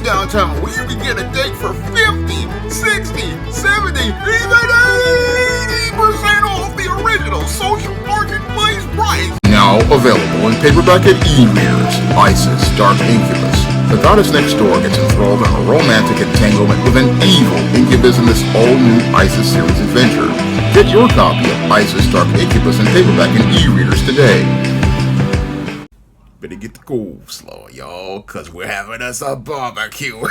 downtown where you can get a date for 50, 60, 70, even 80% off the original social marketplace price. Now available in paperback at e-readers. Isis Dark Incubus. The goddess next door gets enthralled in a romantic entanglement with an evil incubus in this all-new Isis series adventure. Get your copy of Isis Dark Incubus in paperback and e-readers today. Better get the cool slow, y'all, cause we're having us a barbecue.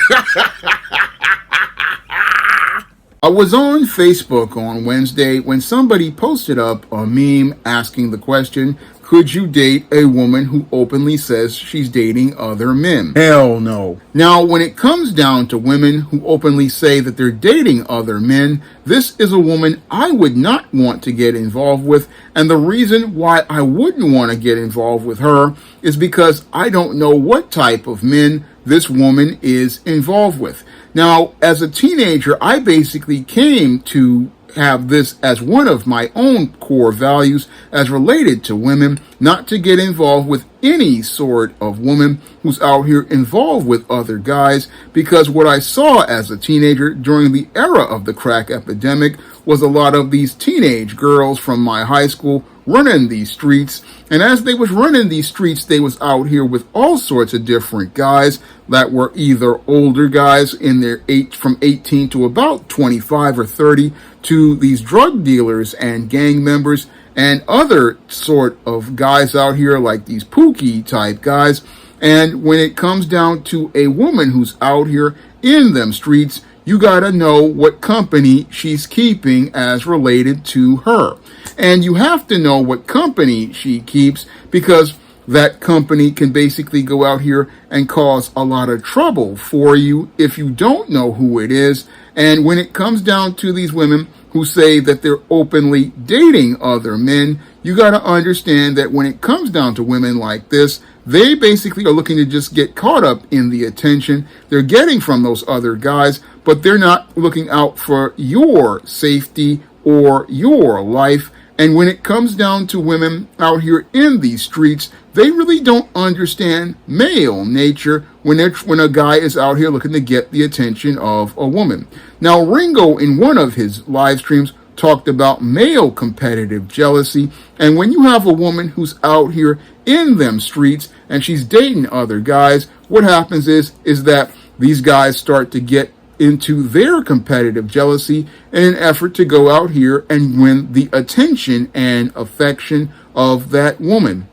I was on Facebook on Wednesday when somebody posted up a meme asking the question, could you date a woman who openly says she's dating other men? Hell no. Now, when it comes down to women who openly say that they're dating other men, this is a woman I would not want to get involved with, and the reason why I wouldn't want to get involved with her is because I don't know what type of men this woman is involved with. Now, as a teenager, I basically came to have this as one of my own core values as related to women, not to get involved with any sort of woman who's out here involved with other guys, because what I saw as a teenager during the era of the crack epidemic was a lot of these teenage girls from my high school running these streets, and as they was running these streets, they was out here with all sorts of different guys that were either older guys in their from 18 to about 25 or 30, to these drug dealers and gang members and other sort of guys out here like these Pookie type guys. And when it comes down to a woman who's out here in them streets, you gotta know what company she's keeping as related to her. And you have to know what company she keeps, because that company can basically go out here and cause a lot of trouble for you if you don't know who it is. And when it comes down to these women who say that they're openly dating other men, you got to understand that when it comes down to women like this, they basically are looking to just get caught up in the attention they're getting from those other guys, but they're not looking out for your safety or your life. And when it comes down to women out here in these streets, they really don't understand male nature when a guy is out here looking to get the attention of a woman. Now, Ringo, in one of his live streams, talked about male competitive jealousy. And when you have a woman who's out here in them streets and she's dating other guys, what happens is that these guys start to get into their competitive jealousy in an effort to go out here and win the attention and affection of that woman.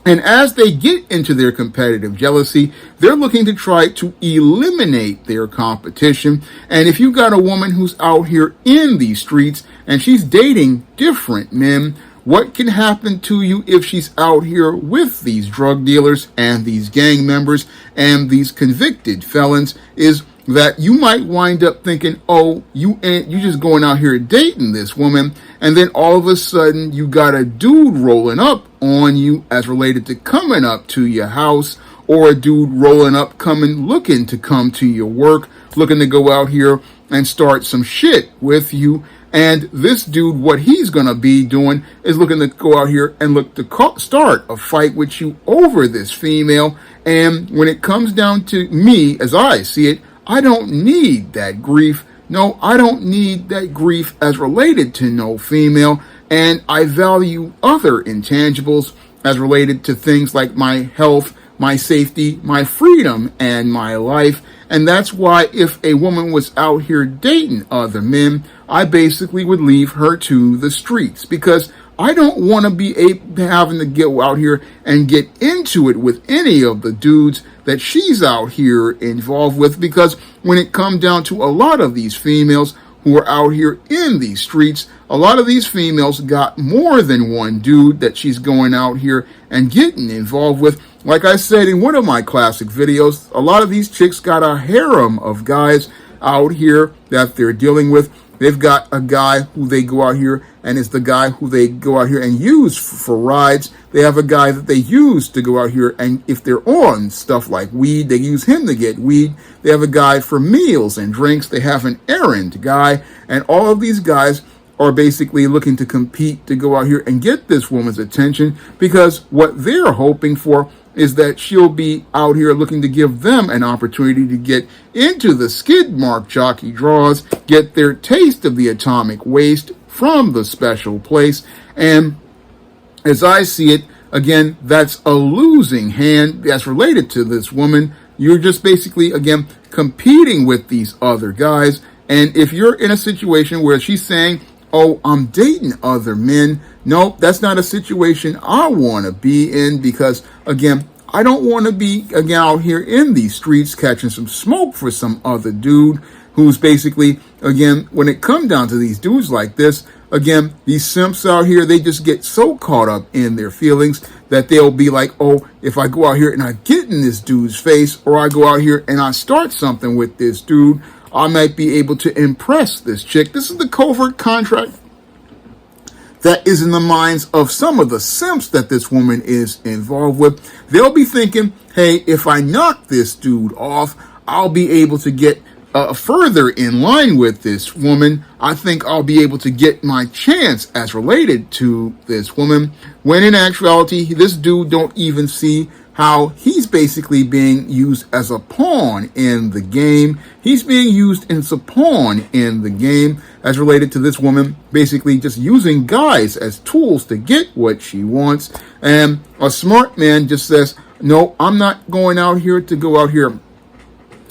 And as they get into their competitive jealousy, they're looking to try to eliminate their competition. And if you got a woman who's out here in these streets and she's dating different men, what can happen to you if she's out here with these drug dealers and these gang members and these convicted felons is that you might wind up thinking, oh, you just going out here dating this woman, and then all of a sudden you got a dude rolling up on you as related to coming up to your house, or a dude rolling up looking to come to your work, looking to go out here and start some shit with you. And this dude, what he's going to be doing is looking to go out here and look to start a fight with you over this female. And when it comes down to me, as I see it, I don't need that grief. No, I don't need that grief as related to no female. And I value other intangibles as related to things like my health, my safety, my freedom, and my life. And that's why if a woman was out here dating other men, I basically would leave her to the streets, because I don't want to be having to go out here and get into it with any of the dudes that she's out here involved with, because when it comes down to a lot of these females who are out here in these streets, a lot of these females got more than one dude that she's going out here and getting involved with. Like I said in one of my classic videos, a lot of these chicks got a harem of guys out here that they're dealing with. They've got a guy who they go out here and is the guy who they go out here and use for rides. They have a guy that they use to go out here, and if they're on stuff like weed, they use him to get weed. They have a guy for meals and drinks. They have an errand guy, and all of these guys are basically looking to compete to go out here and get this woman's attention, because what they're hoping for is that she'll be out here looking to give them an opportunity to get into the skid mark jockey draws, get their taste of the atomic waste from the special place. And as I see it, again, that's a losing hand that's related to this woman. You're just basically, again, competing with these other guys. And if you're in a situation where she's saying, oh, I'm dating other men, no, that's not a situation I want to be in, because, again, I don't want to be, again, out here in these streets catching some smoke for some other dude who's basically, again, when it comes down to these dudes like this, again, these simps out here, they just get so caught up in their feelings that they'll be like, oh, if I go out here and I get in this dude's face, or I go out here and I start something with this dude, I might be able to impress this chick. This is the covert contract that is in the minds of some of the simps that this woman is involved with. They'll be thinking, hey, if I knock this dude off, I'll be able to get further in line with this woman. I think I'll be able to get my chance as related to this woman, when in actuality, this dude don't even see how he's basically being used as a pawn in the game. He's being used as a pawn in the game as related to this woman, basically just using guys as tools to get what she wants. And a smart man just says, no, I'm not going out here to go out here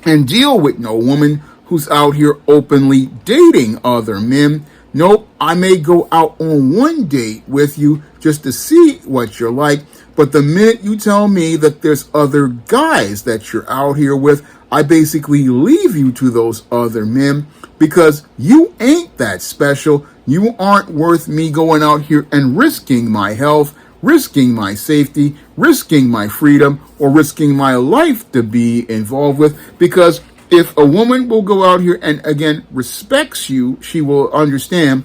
and deal with no woman who's out here openly dating other men. Nope, I may go out on one date with you just to see what you're like, but the minute you tell me that there's other guys that you're out here with, I basically leave you to those other men, because you ain't that special. You aren't worth me going out here and risking my health, risking my safety, risking my freedom, or risking my life to be involved with. Because if a woman will go out here and, again, respects you, she will understand,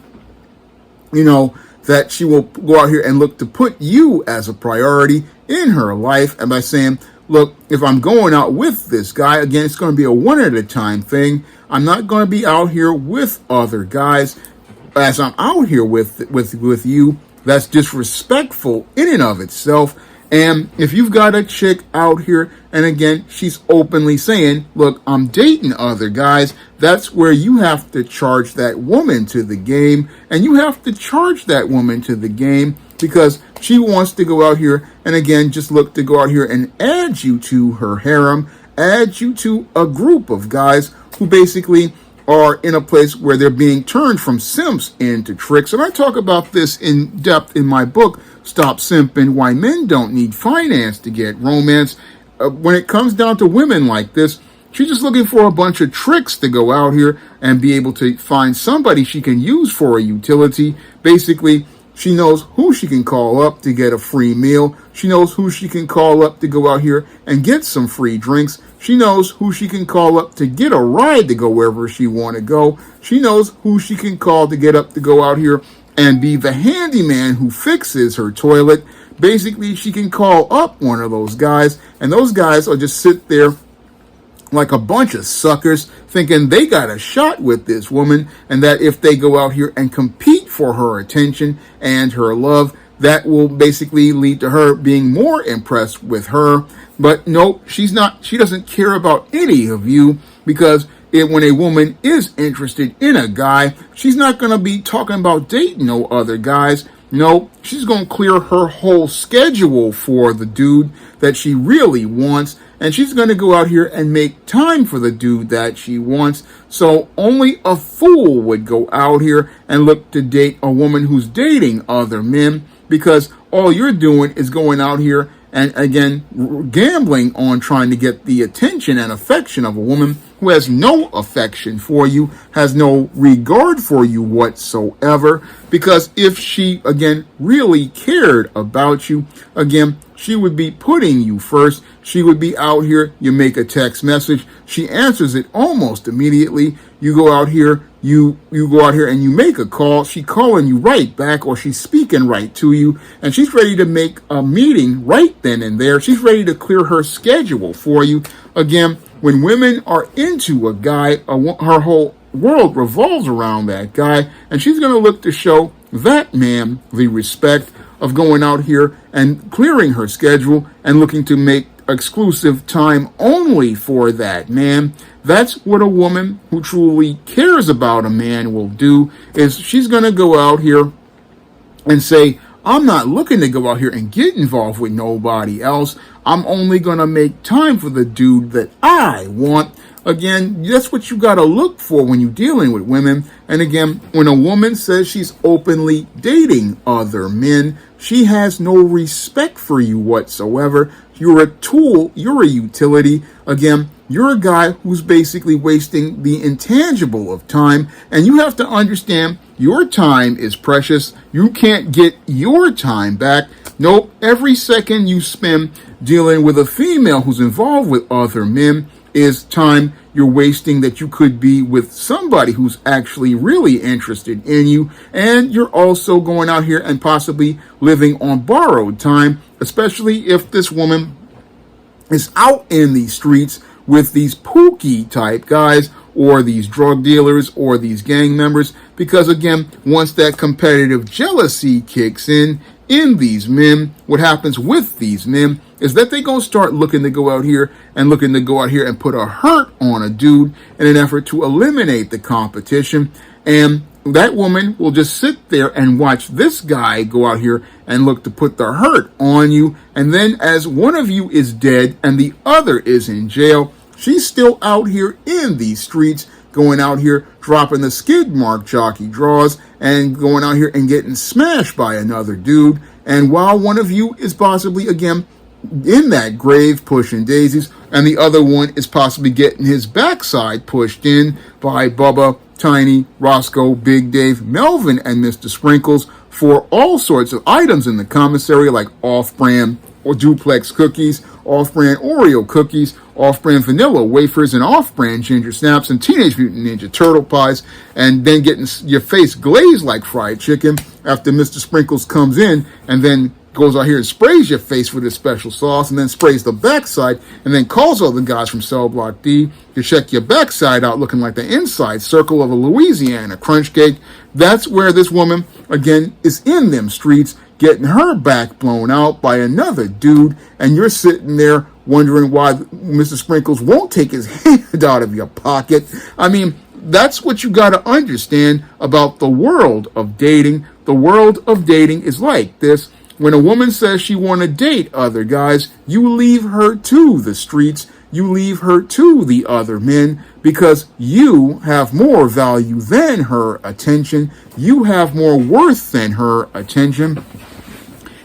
that she will go out here and look to put you as a priority in her life. And by saying, look, if I'm going out with this guy, again, it's going to be a one at a time thing. I'm not going to be out here with other guys. As I'm out here with you, that's disrespectful in and of itself. And if you've got a chick out here, and again, she's openly saying, look, I'm dating other guys, that's where you have to charge that woman to the game. And you have to charge that woman to the game, because she wants to go out here and, again, just look to go out here and add you to her harem, add you to a group of guys who basically are in a place where they're being turned from simps into tricks. And I talk about this in depth in my book, Stop Simping, Why Men Don't Need Finance to Get Romance. When it comes down to women like this, she's just looking for a bunch of tricks to go out here and be able to find somebody she can use for a utility. Basically, she knows who she can call up to get a free meal. She knows who she can call up to go out here and get some free drinks. She knows who she can call up to get a ride to go wherever she want to go. She knows who she can call to get up to go out here and be the handyman who fixes her toilet. Basically, she can call up one of those guys, and those guys will just sit there like a bunch of suckers thinking they got a shot with this woman, and that if they go out here and compete for her attention and her love, that will basically lead to her being more impressed with her. But no, she's not. She doesn't care about any of you, because when a woman is interested in a guy, she's not going to be talking about dating no other guys. No, she's going to clear her whole schedule for the dude that she really wants, and she's going to go out here and make time for the dude that she wants. So only a fool would go out here and look to date a woman who's dating other men, because all you're doing is going out here and, again, gambling on trying to get the attention and affection of a woman who has no affection for you, has no regard for you whatsoever. Because if she, again, really cared about you, again, she would be putting you first. She would be out here, you make a text message, she answers it almost immediately. You go out here, you go out here and you make a call, she calling you right back, or she's speaking right to you, and she's ready to make a meeting right then and there. She's ready to clear her schedule for you. Again, when women are into a guy, her whole world revolves around that guy, and she's going to look to show that man the respect of going out here and clearing her schedule and looking to make exclusive time only for that man. That's what a woman who truly cares about a man will do, is she's going to go out here and say, I'm not looking to go out here and get involved with nobody else. I'm only going to make time for the dude that I want. Again, that's what you got to look for when you're dealing with women. And again, when a woman says she's openly dating other men, she has no respect for you whatsoever. You're a tool. You're a utility. Again, you're a guy who's basically wasting the intangible of time. And you have to understand your time is precious. You can't get your time back. Nope. Every second you spend dealing with a female who's involved with other men is time you're wasting that you could be with somebody who's actually really interested in you. And you're also going out here and possibly living on borrowed time, especially if this woman is out in the streets with these pookie type guys or these drug dealers or these gang members. Because again, once that competitive jealousy kicks in these men, what happens with these men is that they gonna start looking to go out here and put a hurt on a dude in an effort to eliminate the competition. And that woman will just sit there and watch this guy go out here and look to put the hurt on you. And then as one of you is dead and the other is in jail, she's still out here in these streets, going out here dropping the skid mark jockey draws and going out here and getting smashed by another dude. And while one of you is possibly, again, in that grave pushing daisies, and the other one is possibly getting his backside pushed in by Bubba, Tiny, Roscoe, Big Dave, Melvin, and Mr. Sprinkles for all sorts of items in the commissary, like off-brand or duplex cookies, off-brand Oreo cookies, off-brand vanilla wafers, and off-brand ginger snaps, and Teenage Mutant Ninja Turtle pies, and then getting your face glazed like fried chicken after Mr. Sprinkles comes in and then goes out here and sprays your face with his special sauce, and then sprays the backside, and then calls all the guys from Cell Block D to check your backside out looking like the inside circle of a Louisiana crunch cake. That's where this woman, again, is in them streets, getting her back blown out by another dude, and you're sitting there wondering why Mr. Sprinkles won't take his hand out of your pocket. I mean, that's what you got to understand about the world of dating. The world of dating is like this. When a woman says she want to date other guys, you leave her to the streets. You leave her to the other men because you have more value than her attention. You have more worth than her attention.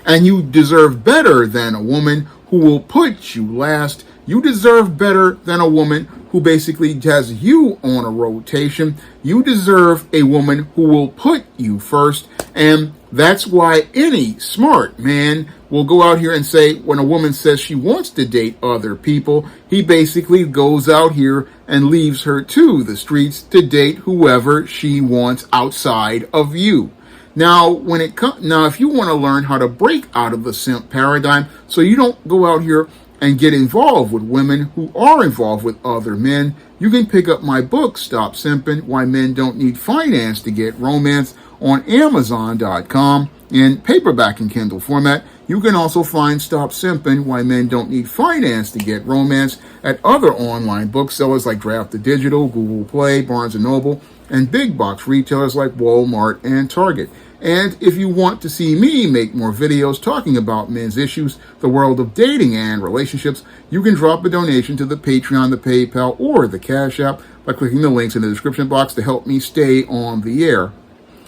And you deserve better than a woman who will put you last. You deserve better than a woman who basically has you on a rotation. You deserve a woman who will put you first. And that's why any smart man will go out here and say, when a woman says she wants to date other people, he basically goes out here and leaves her to the streets to date whoever she wants outside of you. Now, if you want to learn how to break out of the simp paradigm so you don't go out here and get involved with women who are involved with other men, you can pick up my book, Stop Simping, Why Men Don't Need Finance to Get Romance, on Amazon.com in paperback and Kindle format. You can also find Stop Simping, Why Men Don't Need Finance to Get Romance at other online booksellers like Draft the Digital, Google Play, Barnes & Noble, and big box retailers like Walmart and Target. And if you want to see me make more videos talking about men's issues, the world of dating and relationships, you can drop a donation to the Patreon, the PayPal, or the Cash App by clicking the links in the description box to help me stay on the air.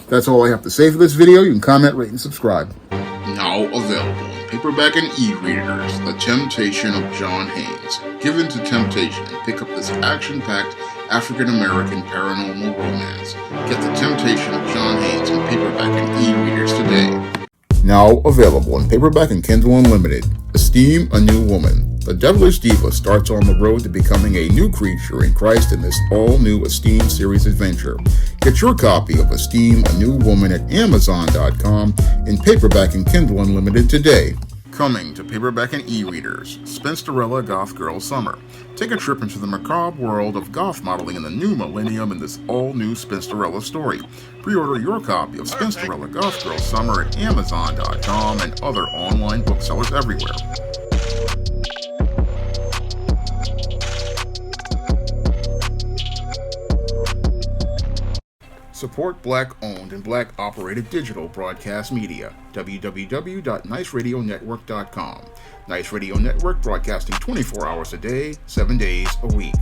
That's all I have to say for this video. You can comment, rate, and subscribe. Now available in paperback and e-readers, The Temptation of John Haynes. Give in to temptation and pick up this action-packed African-American paranormal romance. Get The Temptation of John Haynes in paperback and e-readers today. Now available in paperback and Kindle Unlimited. Esteem a New Woman. The devilish diva starts on the road to becoming a new creature in Christ in this all-new Esteem series adventure. Get your copy of Esteem a New Woman at Amazon.com in paperback and Kindle Unlimited today. Coming to paperback and e-readers, Spinsterella Goth Girl Summer. Take a trip into the macabre world of goth modeling in the new millennium in this all-new Spinsterella story. Pre-order your copy of Spinsterella Goth Girl Summer at Amazon.com and other online booksellers everywhere. Support Black-owned and Black-operated digital broadcast media. www.niceradionetwork.com. Nice Radio Network, broadcasting 24 hours a day, 7 days a week.